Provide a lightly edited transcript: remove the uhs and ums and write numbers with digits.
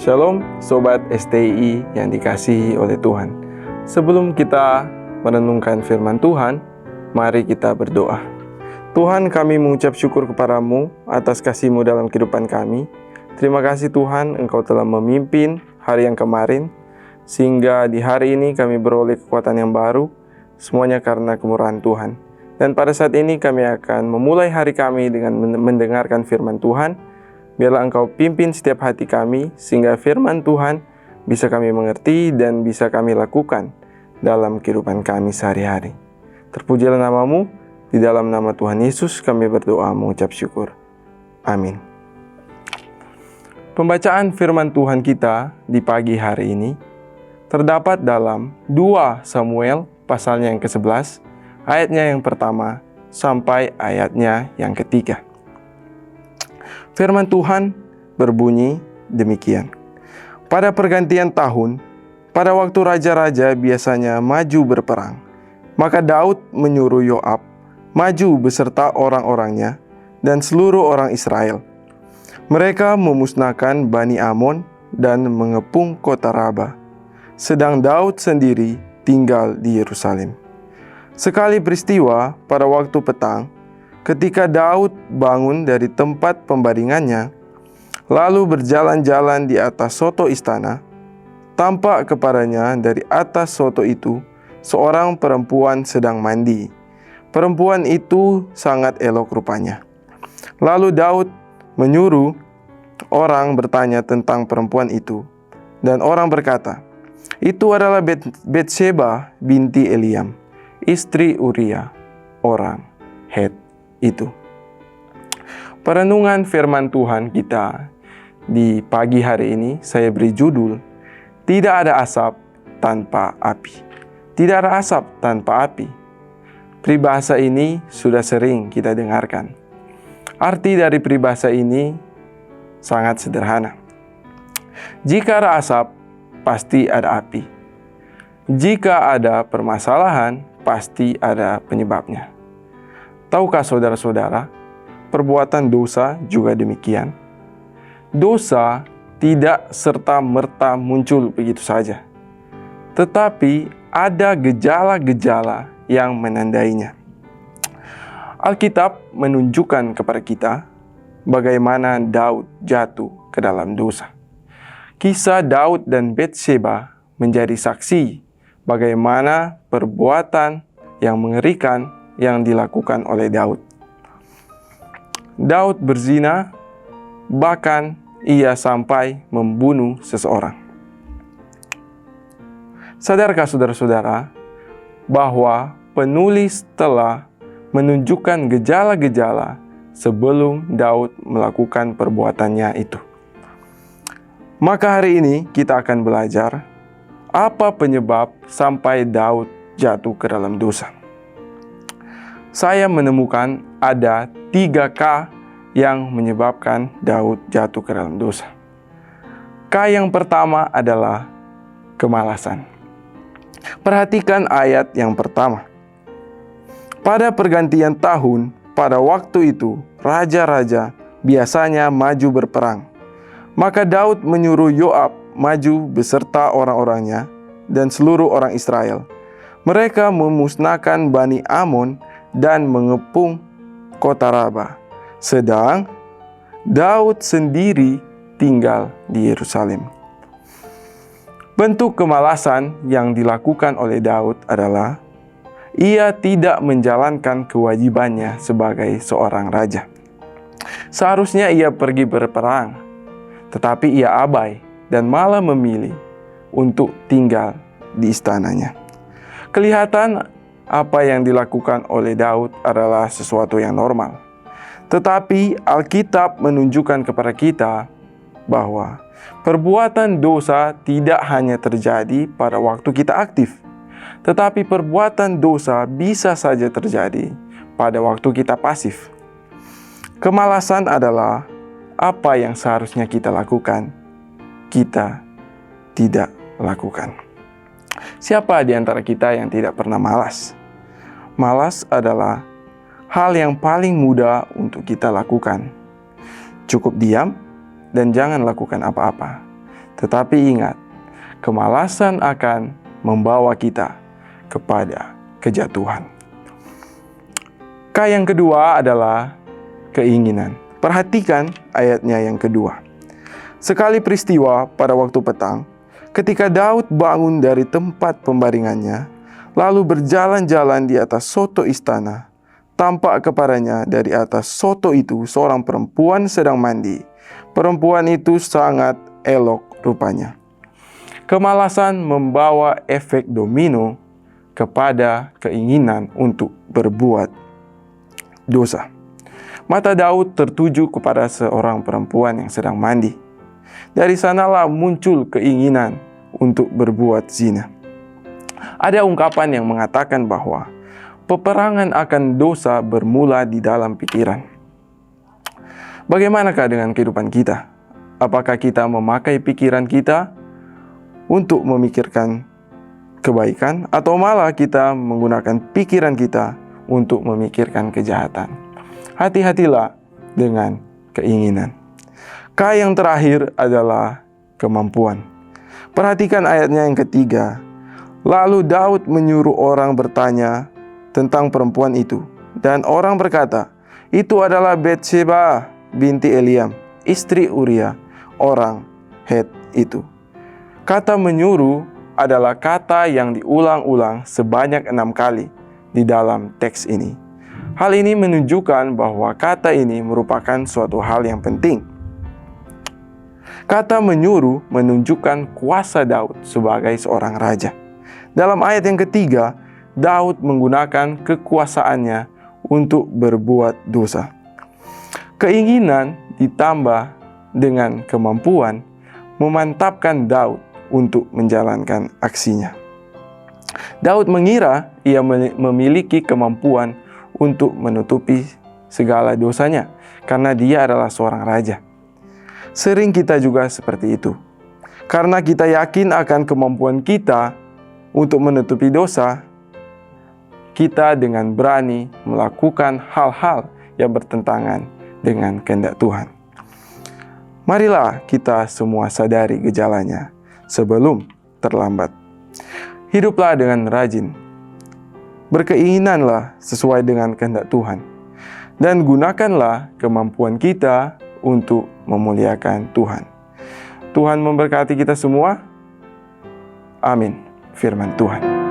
Shalom Sobat STI yang dikasihi oleh Tuhan. Sebelum kita merenungkan firman Tuhan, mari kita berdoa. Tuhan, kami mengucap syukur kepadamu atas kasih-Mu dalam kehidupan kami. Terima kasih Tuhan, Engkau telah memimpin hari yang kemarin, sehingga di hari ini kami beroleh kekuatan yang baru, semuanya karena kemurahan Tuhan. Dan pada saat ini kami akan memulai hari kami dengan mendengarkan firman Tuhan. Biarlah Engkau pimpin setiap hati kami, sehingga firman Tuhan bisa kami mengerti dan bisa kami lakukan dalam kehidupan kami sehari-hari. Terpujilah nama-Mu, di dalam nama Tuhan Yesus kami berdoa mengucap syukur. Amin. Pembacaan firman Tuhan kita di pagi hari ini terdapat dalam 2 Samuel pasalnya yang ke-11, ayatnya yang pertama sampai ayatnya yang ketiga. Firman Tuhan berbunyi demikian. Pada pergantian tahun, pada waktu raja-raja biasanya maju berperang, maka Daud menyuruh Yoab maju beserta orang-orangnya dan seluruh orang Israel. Mereka memusnahkan Bani Amon dan mengepung kota Raba, sedang Daud sendiri tinggal di Yerusalem. Sekali peristiwa pada waktu petang, ketika Daud bangun dari tempat pembaringannya, lalu berjalan-jalan di atas soto istana, tampak kepadanya dari atas soto itu seorang perempuan sedang mandi. Perempuan itu sangat elok rupanya. Lalu Daud menyuruh orang bertanya tentang perempuan itu, dan orang berkata, "Itu adalah Batsheba binti Eliam, istri Uria, orang Het itu." Perenungan firman Tuhan kita di pagi hari ini saya beri judul, Tidak ada asap tanpa api. Tidak ada asap tanpa api. Peribahasa ini sudah sering kita dengarkan. Arti dari peribahasa ini sangat sederhana. Jika ada asap, pasti ada api. Jika ada permasalahan, pasti ada penyebabnya. Tahukah saudara-saudara, perbuatan dosa juga demikian. Dosa tidak serta-merta muncul begitu saja, tetapi ada gejala-gejala yang menandainya. Alkitab menunjukkan kepada kita bagaimana Daud jatuh ke dalam dosa. Kisah Daud dan Batsheba menjadi saksi bagaimana perbuatan yang mengerikan yang dilakukan oleh Daud. Daud berzina, bahkan ia sampai membunuh seseorang. Sadarkah saudara-saudara bahwa penulis telah menunjukkan gejala-gejala sebelum Daud melakukan perbuatannya itu? Maka hari ini kita akan belajar apa penyebab sampai Daud jatuh ke dalam dosa. Saya menemukan ada 3K yang menyebabkan Daud jatuh ke dalam dosa. K yang pertama adalah kemalasan. Perhatikan ayat yang pertama. Pada pergantian tahun, pada waktu itu, raja-raja biasanya maju berperang. Maka Daud menyuruh Yoab maju beserta orang-orangnya dan seluruh orang Israel. Mereka memusnahkan Bani Amon dan mengepung kota Raba, sedang Daud sendiri tinggal di Yerusalem. Bentuk kemalasan yang dilakukan oleh Daud adalah ia tidak menjalankan kewajibannya sebagai seorang raja. Seharusnya ia pergi berperang, tetapi ia abai dan malah memilih untuk tinggal di istananya. Kelihatan apa yang dilakukan oleh Daud adalah sesuatu yang normal. Tetapi Alkitab menunjukkan kepada kita bahwa perbuatan dosa tidak hanya terjadi pada waktu kita aktif, tetapi perbuatan dosa bisa saja terjadi pada waktu kita pasif. Kemalasan adalah apa yang seharusnya kita lakukan, kita tidak lakukan. Siapa di antara kita yang tidak pernah malas? Malas adalah hal yang paling mudah untuk kita lakukan. Cukup diam dan jangan lakukan apa-apa. Tetapi ingat, kemalasan akan membawa kita kepada kejatuhan. K yang kedua adalah keinginan. Perhatikan ayatnya yang kedua. Sekali peristiwa pada waktu petang, ketika Daud bangun dari tempat pembaringannya, lalu berjalan-jalan di atas soto istana, tampak kepadanya dari atas soto itu seorang perempuan sedang mandi. Perempuan itu sangat elok rupanya. Kemalasan membawa efek domino kepada keinginan untuk berbuat dosa. Mata Daud tertuju kepada seorang perempuan yang sedang mandi. Dari sanalah muncul keinginan untuk berbuat zina. Ada ungkapan yang mengatakan bahwa peperangan akan dosa bermula di dalam pikiran. Bagaimanakah dengan kehidupan kita? Apakah kita memakai pikiran kita untuk memikirkan kebaikan, atau malah kita menggunakan pikiran kita untuk memikirkan kejahatan? Hati-hatilah dengan keinginan. K yang terakhir adalah kemampuan. Perhatikan ayatnya yang ketiga. Lalu Daud menyuruh orang bertanya tentang perempuan itu, dan orang berkata, itu adalah Batsheba binti Eliam, istri Uria, orang Het itu. Kata menyuruh adalah kata yang diulang-ulang sebanyak 6 kali di dalam teks ini. Hal ini menunjukkan bahwa kata ini merupakan suatu hal yang penting. Kata menyuruh menunjukkan kuasa Daud sebagai seorang raja. Dalam ayat yang ketiga, Daud menggunakan kekuasaannya untuk berbuat dosa. Keinginan ditambah dengan kemampuan memantapkan Daud untuk menjalankan aksinya. Daud mengira ia memiliki kemampuan untuk menutupi segala dosanya karena dia adalah seorang raja. Sering kita juga seperti itu. Karena kita yakin akan kemampuan kita untuk menutupi dosa, kita dengan berani melakukan hal-hal yang bertentangan dengan kehendak Tuhan. Marilah kita semua sadari gejalanya sebelum terlambat. Hiduplah dengan rajin. Berkeinginanlah sesuai dengan kehendak Tuhan. Dan gunakanlah kemampuan kita untuk memuliakan Tuhan. Tuhan memberkati kita semua. Amin. Firman Tuhan.